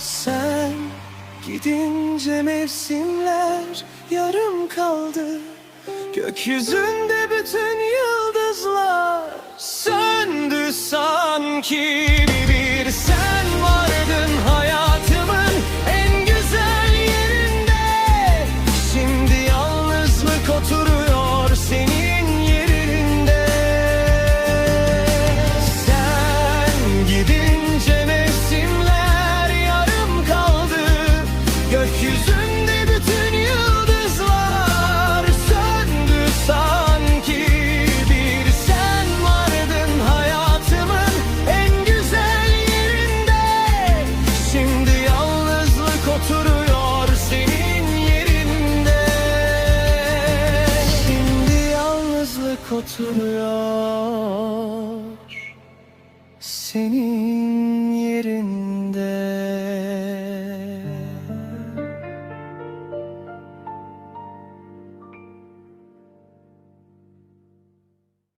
Sen gidince mevsimler yarım kaldı. Gökyüzünde bütün yıldızlar söndü sanki. Bir sen vardın hayatımın en güzel yerinde. Şimdi yalnızlık oturuyor senin yerinde. Sen gidince mevsimler yarım kaldı. Gökyüzünde bütün yıldızlar söndü sanki. Bir sen vardın hayatımın en güzel yerinde. Şimdi yalnızlık oturuyor senin yerinde. Şimdi yalnızlık oturuyor